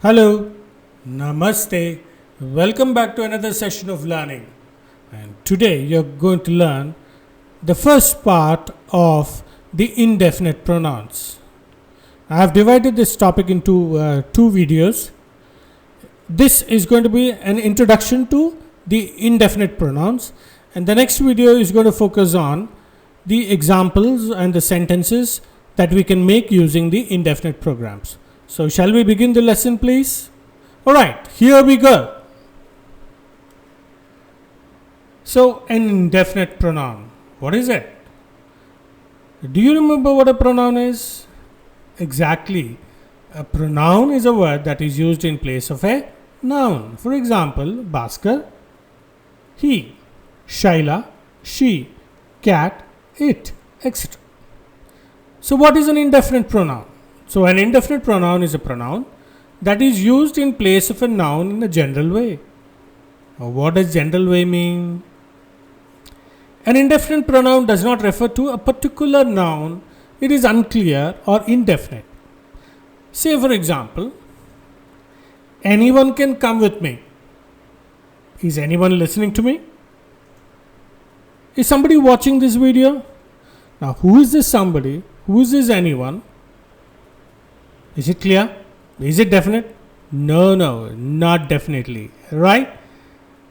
Hello, Namaste, welcome back to another session of learning. And today you're going to learn the first part of the indefinite pronouns. I have divided this topic into two videos. This is going to be an introduction to the indefinite pronouns, and the next video is going to focus on the examples and the sentences that we can make using the indefinite programs. So, shall we begin the lesson, please? Alright, here we go. So, an indefinite pronoun. What is it? Do you remember what a pronoun is? Exactly. A pronoun is a word that is used in place of a noun. For example, Bhaskar, he, Shaila, she, cat, it, etc. So, what is an indefinite pronoun? So, an indefinite pronoun is a pronoun that is used in place of a noun in a general way. What does general way mean? An indefinite pronoun does not refer to a particular noun, it is unclear or indefinite. Say, for example, anyone can come with me. Is anyone listening to me? Is somebody watching this video? Now, who is this somebody? Who is this anyone? Is it clear? Is it definite? No, not definitely. Right?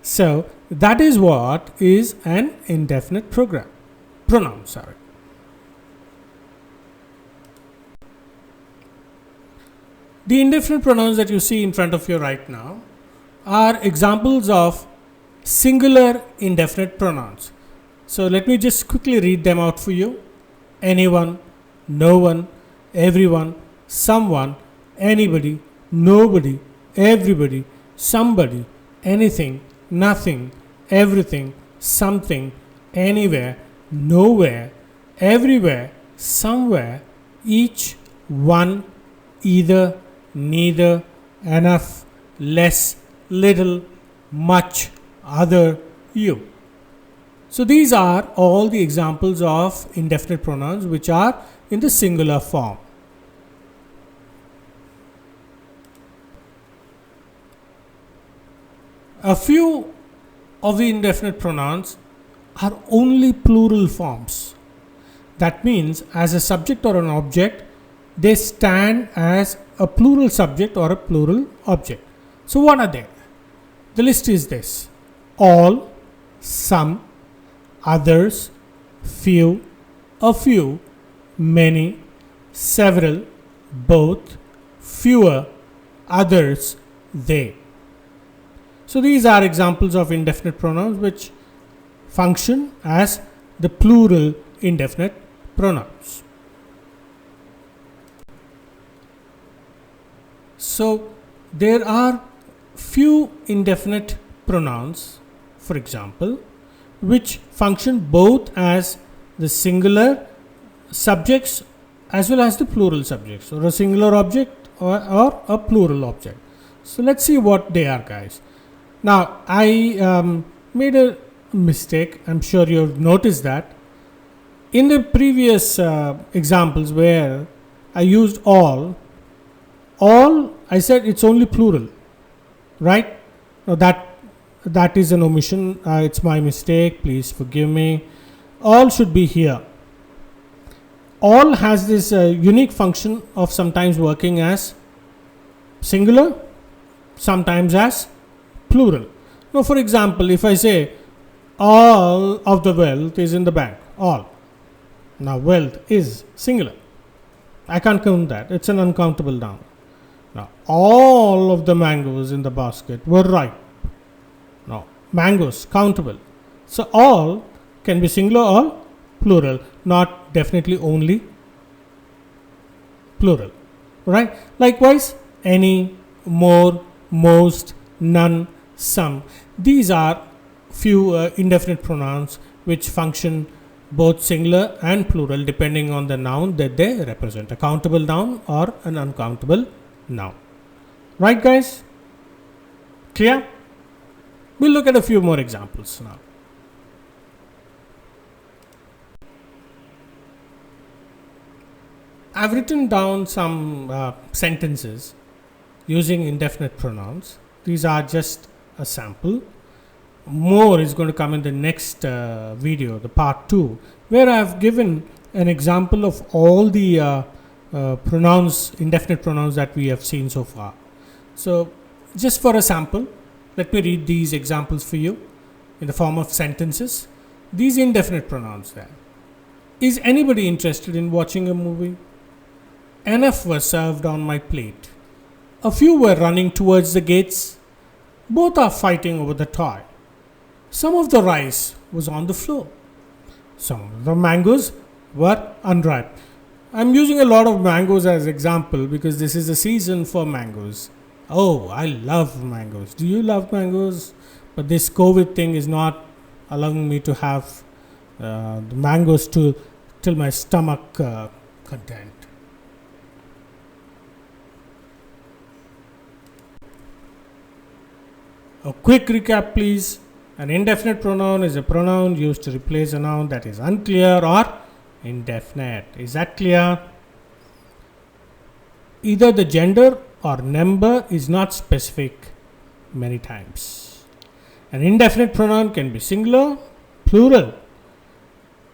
So, that is what is an indefinite pronoun. The indefinite pronouns that you see in front of you right now are examples of singular indefinite pronouns. So, let me just quickly read them out for you. Anyone, no one, everyone, someone, anybody, nobody, everybody, somebody, anything, nothing, everything, something, anywhere, nowhere, everywhere, somewhere, each, one, either, neither, enough, less, little, much, other, you. So these are all the examples of indefinite pronouns which are in the singular form. A few of the indefinite pronouns are only plural forms. That means, as a subject or an object, they stand as a plural subject or a plural object. So, what are they? The list is this: all, some, others, few, a few, many, several, both, fewer, others, they. So, these are examples of indefinite pronouns which function as the plural indefinite pronouns. So, there are few indefinite pronouns, for example, which function both as the singular subjects as well as the plural subjects, or a singular object or a plural object. So, let's see what they are, guys. Now, I made a mistake. I'm sure you've noticed that. In the previous examples where I used all, I said it's only plural, right? Now, that is an omission. It's my mistake. Please forgive me. All should be here. All has this unique function of sometimes working as singular, sometimes as plural. Now, for example, if I say all of the wealth is in the bank, all. Now, wealth is singular. I can't count that. It's an uncountable noun. Now, all of the mangoes in the basket were ripe. Now, mangoes, countable. So, all can be singular or plural, not definitely only plural. Right? Likewise, any, more, most, none, some. These are few indefinite pronouns which function both singular and plural depending on the noun that they represent, a countable noun or an uncountable noun. Right, guys? Clear? We'll look at a few more examples now. I've written down some sentences using indefinite pronouns. These are just a sample. More is going to come in the next video, the part 2, where I have given an example of all the pronouns, indefinite pronouns that we have seen so far. So just for a sample, let me read these examples for you in the form of sentences. These indefinite pronouns there. Is anybody interested in watching a movie? Enough was served on my plate. A few were running towards the gates. Both are fighting over the toy. Some of the rice was on the floor. Some of the mangoes were unripe. I'm using a lot of mangoes as example because this is the season for mangoes. Oh, I love mangoes. Do you love mangoes? But this COVID thing is not allowing me to have the mangoes till my stomach content. A quick recap, please. An indefinite pronoun is a pronoun used to replace a noun that is unclear or indefinite. Is that clear? Either the gender or number is not specific many times. An indefinite pronoun can be singular, plural.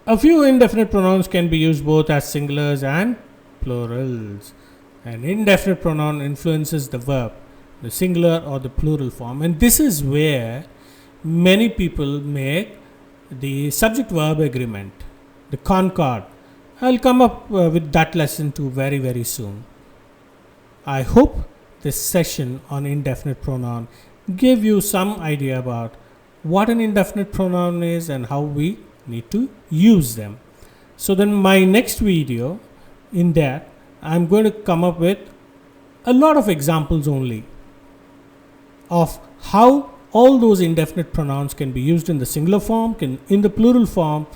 A few indefinite pronouns can be used both as singulars and plurals. An indefinite pronoun influences the verb, the singular or the plural form, and this is where many people make the subject verb agreement, the concord. I'll come up with that lesson too very, very soon. I hope this session on indefinite pronoun gave you some idea about what an indefinite pronoun is and how we need to use them. So then my next video, in that I'm going to come up with a lot of examples only of how all those indefinite pronouns can be used in the singular form, in the plural form,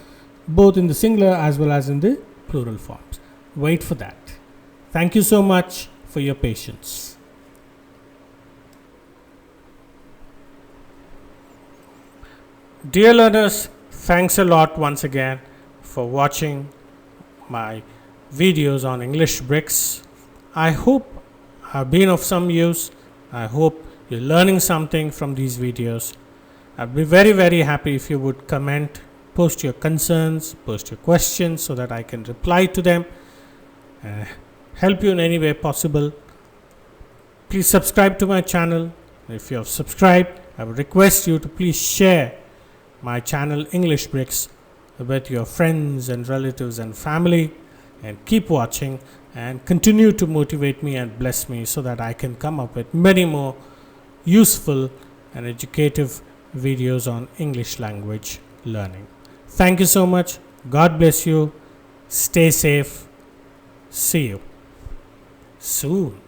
both in the singular as well as in the plural forms. Wait for that. Thank you so much for your patience. Dear learners, thanks a lot once again for watching my videos on English Bricks. I hope I've been of some use. I hope you're learning something from these videos. I'd be very, very happy if you would comment, post your concerns, post your questions so that I can reply to them, help you in any way possible. Please subscribe to my channel. If you have subscribed, I would request you to please share my channel English Bricks with your friends and relatives and family, and keep watching and continue to motivate me and bless me so that I can come up with many more useful and educative videos on English language learning. Thank you so much. God bless you. Stay safe. See you soon.